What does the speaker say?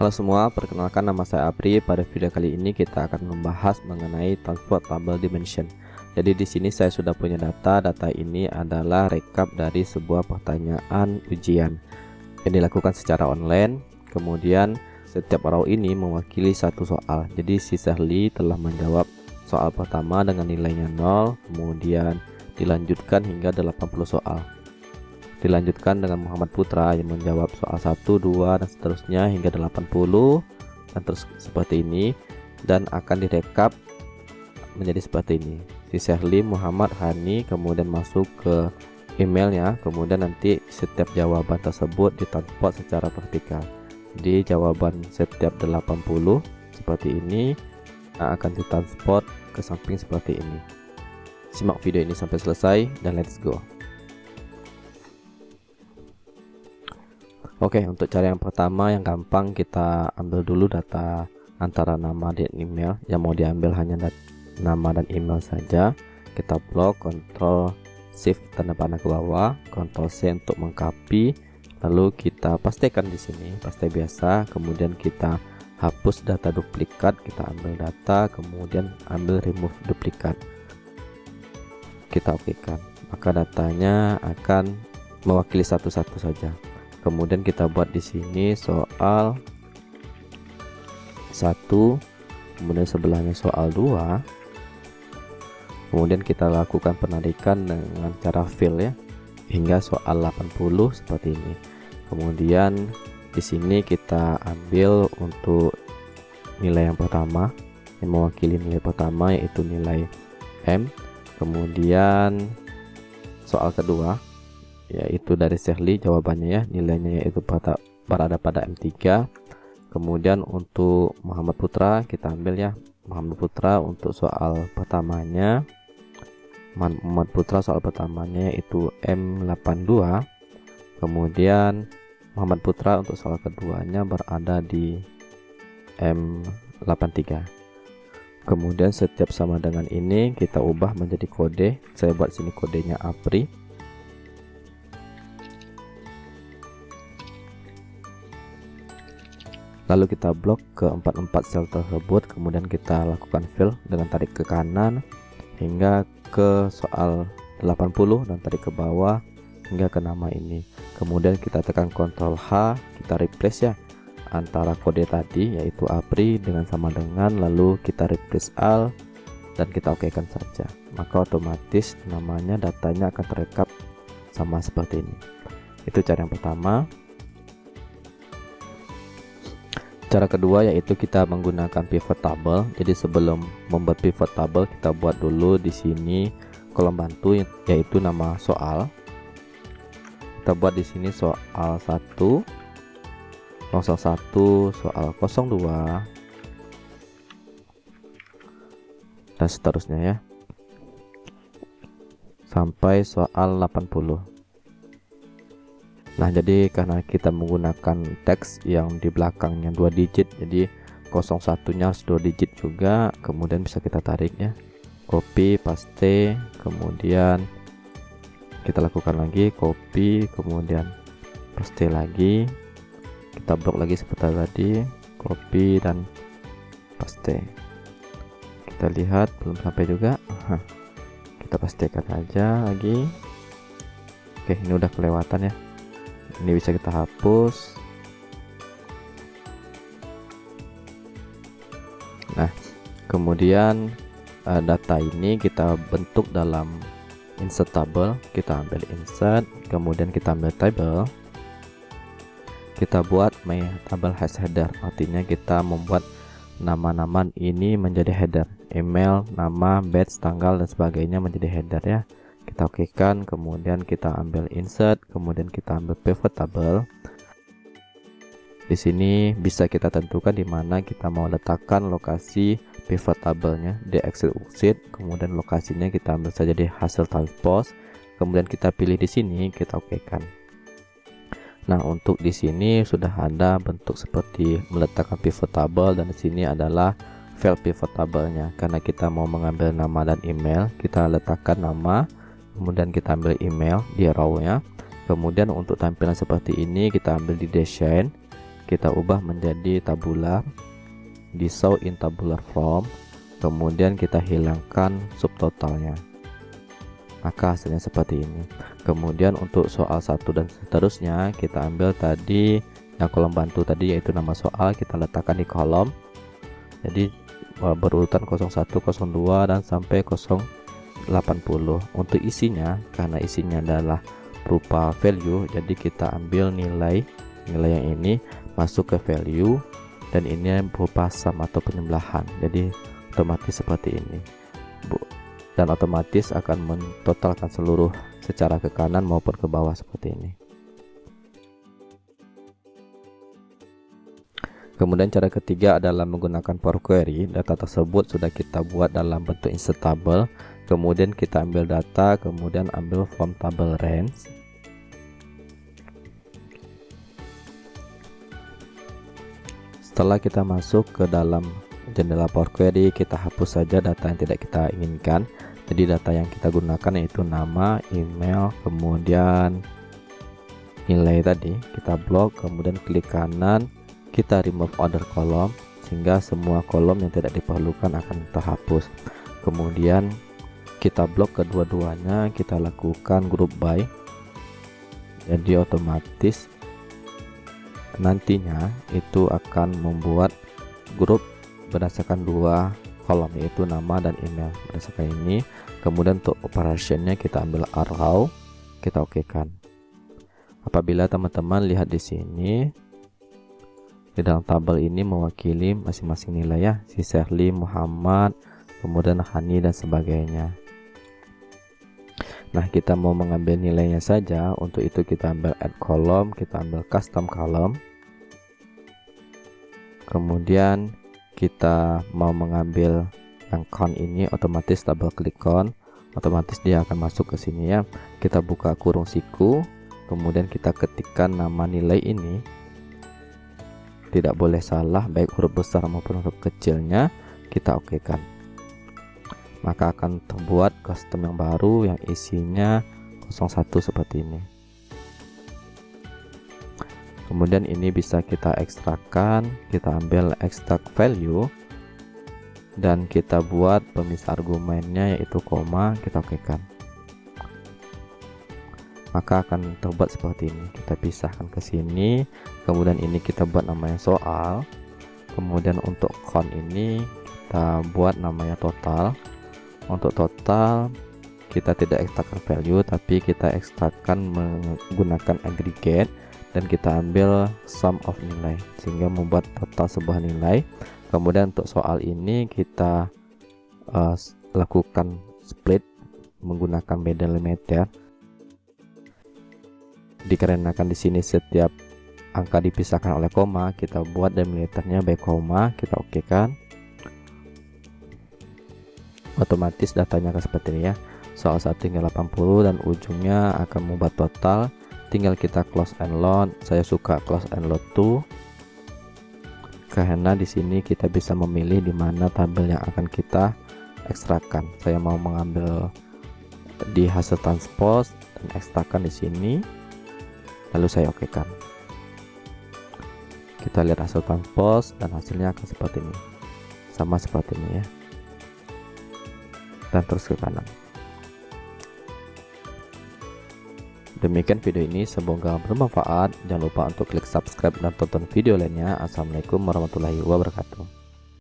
Halo semua, perkenalkan nama saya Apri. Pada video kali ini kita akan membahas mengenai transportable dimension. Jadi di sini saya sudah punya data. Data ini adalah rekap dari sebuah pertanyaan ujian yang dilakukan secara online. Kemudian setiap row ini mewakili satu soal. Jadi si Sherly telah menjawab soal pertama dengan nilainya 0, kemudian dilanjutkan hingga 80 soal. Dilanjutkan dengan Muhammad Putra yang menjawab soal 1, 2 dan seterusnya hingga 80 dan terus seperti ini, dan akan direkap menjadi seperti ini. Si Sherly, Muhammad, Hani kemudian masuk ke emailnya, kemudian nanti setiap jawaban tersebut ditransport secara vertikal. Jadi jawaban setiap 80 seperti ini akan ditransport ke samping seperti ini. Simak video ini sampai selesai dan let's go. Oke, untuk cara yang pertama yang gampang, kita ambil dulu data antara nama dan email. Yang mau diambil hanya nama dan email saja. Kita blok, Ctrl Shift tanda panah ke bawah, Ctrl C untuk mengcopy. Lalu kita pastikan di sini, paste biasa. Kemudian kita hapus data duplikat, kita ambil data, kemudian ambil remove duplikat. Kita okekan, maka datanya akan mewakili satu-satu saja. Kemudian kita buat di sini soal 1, kemudian sebelahnya soal 2. Kemudian kita lakukan penarikan dengan cara fill ya hingga soal 80 seperti ini. Kemudian di sini kita ambil untuk nilai yang pertama yang mewakili nilai pertama, yaitu nilai M. Kemudian soal kedua yaitu dari Sherly, jawabannya ya, nilainya yaitu berada pada M3. Kemudian untuk Muhammad Putra kita ambil ya, Muhammad Putra untuk soal pertamanya, Muhammad Putra soal pertamanya yaitu M82. Kemudian Muhammad Putra untuk soal keduanya berada di M83. Kemudian setiap sama dengan ini kita ubah menjadi kode. Saya buat sini kodenya Apri. Lalu kita blok ke 44 sel tersebut, kemudian kita lakukan fill dengan tarik ke kanan hingga ke soal 80 dan tarik ke bawah hingga ke nama ini. Kemudian kita tekan Ctrl H, kita replace ya antara kode tadi yaitu Apri dengan sama dengan, lalu kita replace all dan kita okekan saja. Maka otomatis namanya, datanya akan terekap sama seperti ini. Itu cara yang pertama. Cara kedua yaitu kita menggunakan pivot table. Jadi sebelum membuat pivot table, kita buat dulu di sini kolom bantu yaitu nama soal. Kita buat di sini soal 1, 01, soal 02 dan seterusnya ya, sampai soal 80. Nah, jadi karena kita menggunakan teks yang di belakangnya 2 digit, jadi 01-nya harus 2 digit juga. Kemudian bisa kita tarik ya, copy paste, kemudian kita lakukan lagi copy, kemudian paste lagi, kita blok lagi seperti tadi, copy dan paste. Kita lihat belum sampai juga. Kita pastikan aja lagi. Oke, ini udah kelewatan ya. Ini bisa kita hapus. Nah, kemudian data ini kita bentuk dalam insert table. Kita ambil insert, kemudian kita ambil table. Kita buat my table has header. Artinya kita membuat nama-nama ini menjadi header. Email, nama, batch, tanggal dan sebagainya menjadi header ya. Kita okekan, kemudian kita ambil insert, kemudian kita ambil pivot table. Di sini bisa kita tentukan di mana kita mau letakkan lokasi pivot tablenya di Excel worksheet. Kemudian lokasinya kita ambil saja di hasil transpose. Kemudian kita pilih di sini, kita okekan. Nah, untuk di sini sudah ada bentuk seperti meletakkan pivot table, dan di sini adalah file pivot tablenya. Karena kita mau mengambil nama dan email, kita letakkan nama. Kemudian kita ambil email di row-nya. Kemudian untuk tampilan seperti ini kita ambil di design, kita ubah menjadi tabular, di show in tabular form, kemudian kita hilangkan subtotalnya, maka hasilnya seperti ini. Kemudian untuk soal 1 dan seterusnya kita ambil tadi yang kolom bantu tadi, yaitu nama soal, kita letakkan di kolom, jadi berurutan 01, 02 dan sampai 080. Untuk isinya, karena isinya adalah berupa value, jadi kita ambil nilai yang ini masuk ke value, dan ini berupa sum atau penjumlahan, jadi otomatis seperti ini, dan otomatis akan mentotalkan seluruh secara ke kanan maupun ke bawah seperti ini. Kemudian cara ketiga adalah menggunakan Power Query. Data tersebut sudah kita buat dalam bentuk insert table, kemudian kita ambil data, kemudian ambil form table range. Setelah kita masuk ke dalam jendela Power Query, kita hapus saja data yang tidak kita inginkan. Jadi data yang kita gunakan yaitu nama, email, kemudian nilai tadi kita blok, kemudian klik kanan, kita remove other column, sehingga semua kolom yang tidak diperlukan akan terhapus. Kemudian kita blok kedua-duanya, kita lakukan group by, jadi otomatis nantinya itu akan membuat grup berdasarkan 2 kolom, yaitu nama dan email berdasarkan ini. Kemudian untuk operationnya kita ambil arrow, kita okekan. Apabila teman-teman lihat di sini, di dalam tabel ini mewakili masing-masing nilai ya, si Shirley, Muhammad, kemudian Hani dan sebagainya. Nah, kita mau mengambil nilainya saja. Untuk itu kita ambil add column, kita ambil custom column, kemudian kita mau mengambil yang count ini, otomatis double klik count, otomatis dia akan masuk ke sini ya. Kita buka kurung siku, kemudian kita ketikkan nama nilai ini, tidak boleh salah, baik huruf besar maupun huruf kecilnya, kita okekan. Maka akan terbuat custom yang baru yang isinya 01 seperti ini. Kemudian ini bisa kita ekstrakkan, kita ambil extract value, dan kita buat pemisah argumennya yaitu koma, kita okekan. Maka akan terbuat seperti ini. Kita pisahkan ke sini, kemudian ini kita buat namanya soal, kemudian untuk count ini kita buat namanya total. Untuk total kita tidak ekstrakkan value, tapi kita ekstrakkan menggunakan aggregate, dan kita ambil sum of nilai sehingga membuat total sebuah nilai. Kemudian untuk soal ini kita lakukan split menggunakan beda delimiter, dikarenakan di sini setiap angka dipisahkan oleh koma, kita buat delimiternya by koma, kita okekan. Otomatis datanya akan seperti ini ya, soal 1 hingga 80, dan ujungnya akan membuat total. Tinggal kita close and load. Saya suka close and load 2 karena di sini kita bisa memilih di mana tabel yang akan kita ekstrakkan. Saya mau mengambil di hasil transpose dan ekstrakkan di sini, lalu saya okekan. Kita lihat hasil transpose dan hasilnya akan seperti ini, sama seperti ini ya, dan terus ke kanan. Demikian video ini, semoga bermanfaat. Jangan lupa untuk klik subscribe dan tonton video lainnya. Assalamualaikum warahmatullahi wabarakatuh.